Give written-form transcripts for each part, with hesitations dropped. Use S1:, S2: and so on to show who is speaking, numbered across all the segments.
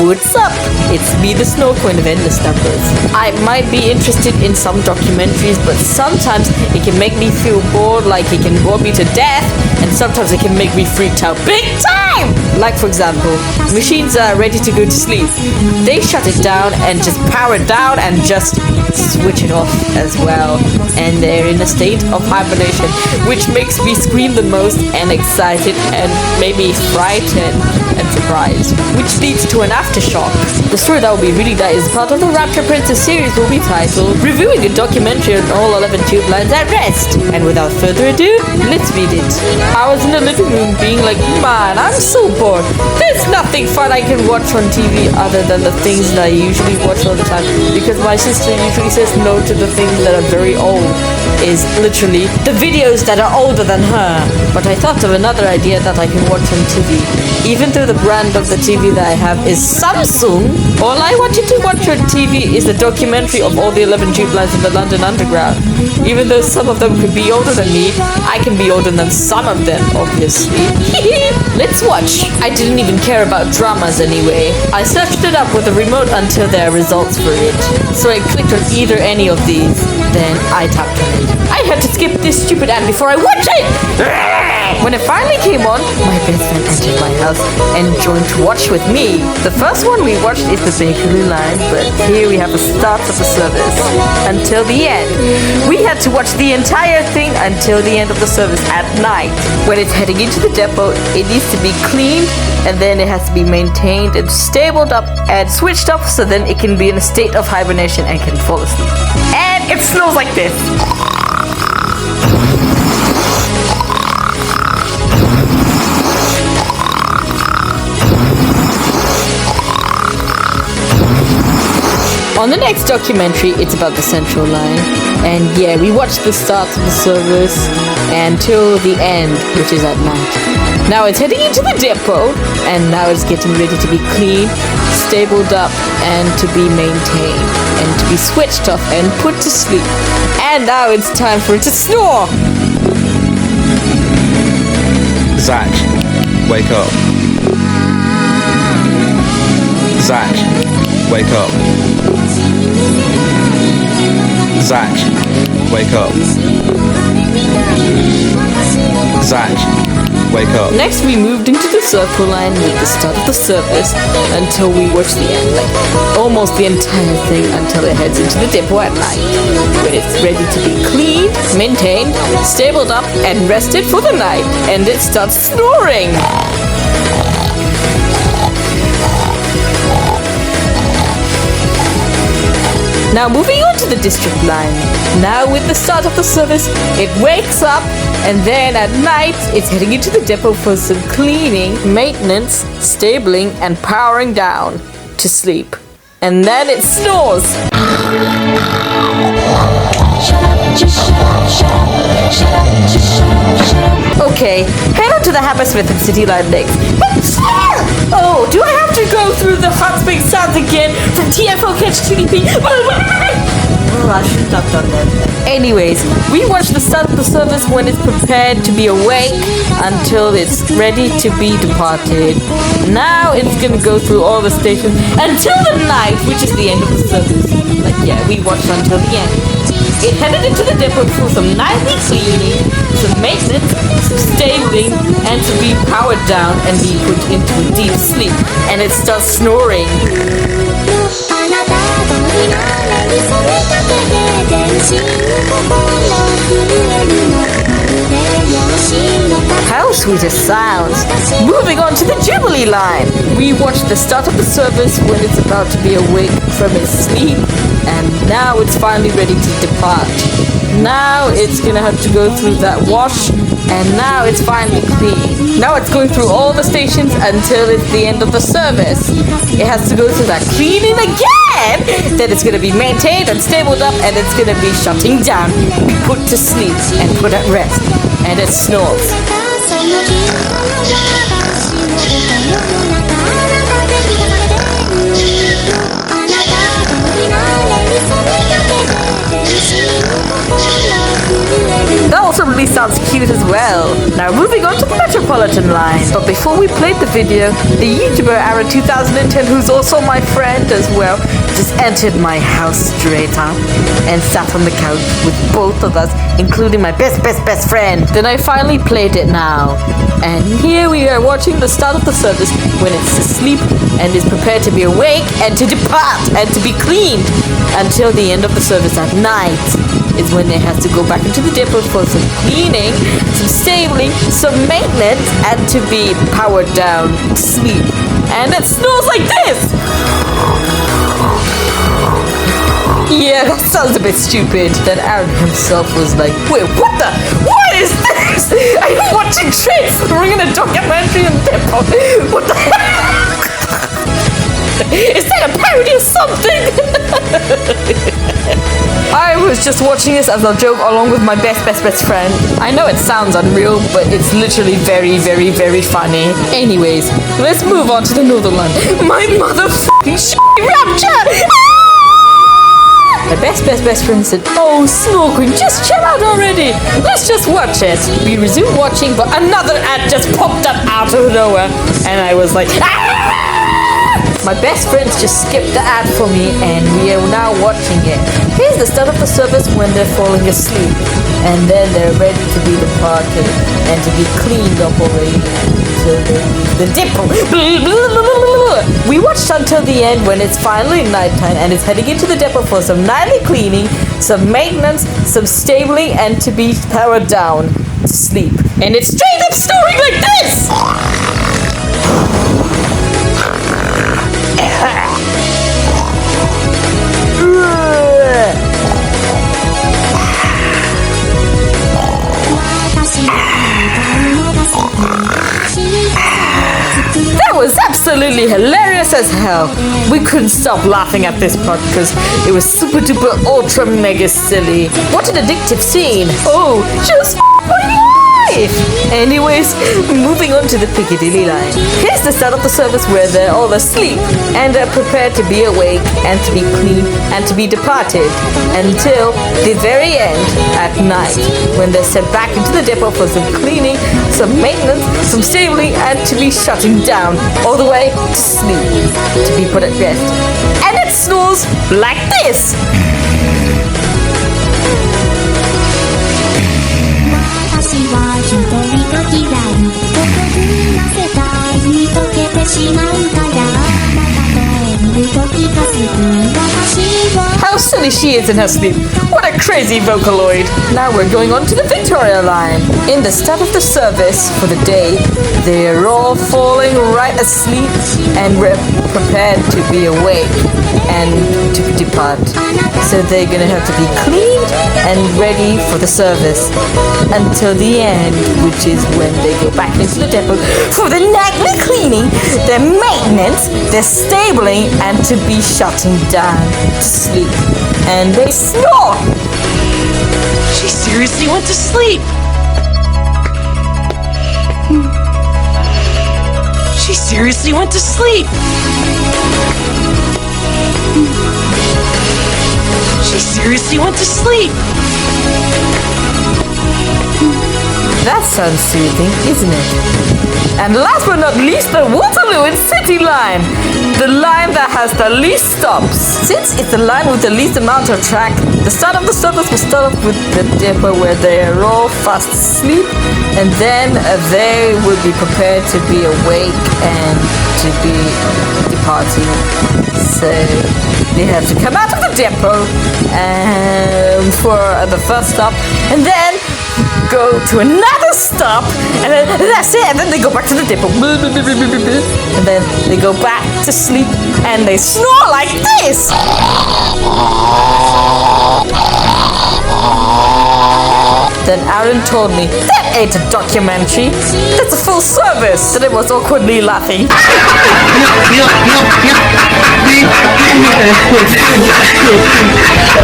S1: what's up? It's me, the Snow Queen of Endless Numbers. I might be interested in some documentaries, but sometimes it can make me feel bored, like it can bore me to death, and sometimes it can make me freaked out big time! Like, for example, machines are ready to go to sleep. They shut it down and just power it down and just switch it off as well. And they're in a state of hibernation, which makes me scream the most and excited and maybe frightened and surprised, which leads to an aftershock. The story that will be reading that is part of the Rapture Princess series will be titled Reviewing a Documentary on All 11 Tube Lines at Rest. And without further ado, let's read it. I was in the living room being like, man, I'm so bored. There's nothing fun I can watch on TV other than the things that I usually watch all the time, because my sister usually says no to the things that are very old, is literally the videos that are older than her. But I thought of another idea that I can watch on TV. Even though the brand of the TV that I have is Samsung, all I wanted to watch on TV is the documentary of all the 11 tube lines in the London Underground. Even though some of them could be older than me, I can be older than some of them, obviously. Let's watch. I didn't even care about dramas anyway. I searched it up with a remote until there are results for it. So I clicked on either any of these, then I tapped on it. I had to skip this stupid ad before I watched it! When it finally came on, my best friend entered my house and joined to watch with me. The first one we watched is the bakery line, but here we have the start of the service until the end. We had to watch the entire thing until the end of the service at night. When it's heading into the depot, it needs to be cleaned, and then it has to be maintained and stabled up and switched off so then it can be in a state of hibernation and can fall asleep. And it smells like this. On the next documentary, it's about the Central Line. And yeah, we watched the start of the service until the end, which is at night. Now it's heading into the depot, and now it's getting ready to be cleaned, stabled up, and to be maintained, and to be switched off and put to sleep. And now it's time for it to snore!
S2: Zach, wake up. Zach, wake up. Zach, wake up. Zach, wake up.
S1: Next, we moved into the Circle Line with the start of the service until we watched the end, like almost the entire thing until it heads into the depot at night, when it's ready to be cleaned, maintained, stabled up, and rested for the night, and it starts snoring. Now moving on to the District Line. Now with the start of the service, it wakes up, and then at night, it's heading into the depot for some cleaning, maintenance, stabling, and powering down to sleep. And then it snores. Okay, head on to the Hammersmith and City Line next. Oh, do I have to go through the hot spring sounds again from TFO Catch TDP? Well, I shouldn't have done that. Anyways, we watch the start of the service when it's prepared to be awake until it's ready to be departed. Now it's gonna go through all the stations until the night, which is the end of the service. Like, yeah, we watched until the end. It headed into the depot for some nightly cleaning, some maintenance, some stabling, and to be powered down and be put into a deep sleep. And it starts snoring. How sweet it sounds. Moving on to the Jubilee Line. We watched the start of the service when it's about to be awake from its sleep, and now it's finally ready to depart. Now it's gonna have to go through that wash, and now it's finally clean. Now it's going through all the stations until it's the end of the service. It has to go through that cleaning again. Then it's gonna be maintained and stabled up, and it's gonna be shutting down, be put to sleep and put at rest, and it snores. That was absolutely sounds cute as well. Now moving on to the Metropolitan line. But before we played the video, the YouTuber Aaron 2010, who's also my friend as well, just entered my house straight up and sat on the couch with both of us, including my best friend. Then I finally played it now. And here we are watching the start of the service when it's asleep and is prepared to be awake and to depart and to be cleaned until the end of the service at night is when they have to go back into the depot for some cleaning, some stabling, some maintenance, and to be powered down to sleep. And it snores like this! Yeah, that sounds a bit stupid. Then Aaron himself was like, wait, what is this? I'm watching train snoring in a documentary in depot. What the heck? Is that a parody of something? I was just watching this as a joke along with my best friend. I know it sounds unreal, but it's literally very funny. Anyways, let's move on to the Northern Line. My motherfucking rapture! My best friend said, oh, Snow Queen, just chill out already. Let's just watch it. We resumed watching, but another ad just popped up out of nowhere. And I was like, ah! My best friends just skipped the ad for me, and we are now watching it. Here's the start of the service when they're falling asleep. And then they're ready to be departed and to be cleaned up already. So the depot. We watched until the end when it's finally nighttime and it's heading into the depot for some nightly cleaning, some maintenance, some stabling, and to be powered down to sleep. And it's straight up snoring like this! That was absolutely hilarious as hell. We couldn't stop laughing at this part because it was super duper ultra mega silly. What an addictive scene. Oh, just anyways, moving on to the Piccadilly line. Here's the start of the service where they're all asleep and are prepared to be awake and to be clean and to be departed until the very end at night when they're sent back into the depot for some cleaning, some maintenance, some stabling, and to be shutting down all the way to sleep, to be put at rest. And it snores like this! How silly she is in her sleep. What a crazy Vocaloid. Now we're going on to the Victoria line. In the start of the service for the day, they're all falling right asleep and we're prepared to be awake and to depart. So they're gonna have to be cleaned and ready for the service until the end, which is when they go back into the depot for the nightly cleaning, their maintenance, their stabling, and to be shutting down to sleep. And they snore!
S3: She seriously went to sleep! She seriously went to sleep! She seriously went to sleep!
S1: That sounds soothing, isn't it? And last but not least, the Waterloo and City line. The line that has the least stops. Since it's the line with the least amount of track, the start of the service will start off with the depot where they are all fast asleep, and then they will be prepared to be awake and to be departing. So they have to come out of the depot for the first stop, and then go to another stop, and then that's it, and then they go back to the depot, and then they go back to sleep, and they snore like this. Then Aaron told me, that ain't a documentary, that's a full service. Then I was awkwardly laughing.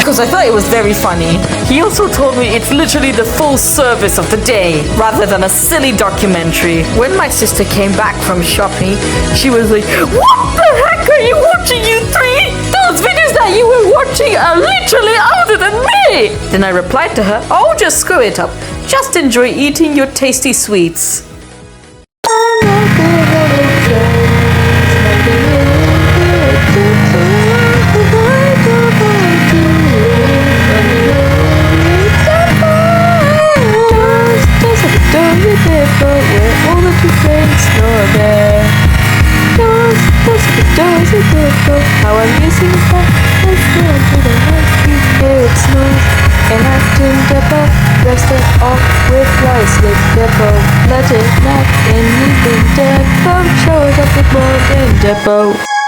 S1: Because I thought it was very funny. He also told me it's literally the full service of the day, rather than a silly documentary. When my sister came back from shopping, she was like, what the heck are you watching, you three? Those videos that you were watching are literally older than me. Then I replied to her, oh, just screw it up. Just enjoy eating your tasty sweets. How I'm using that let's go into the night. You hear it snores. And acting depot, dressed it off with lights lit depot. Let it not anything depot. Shows up with more than depot.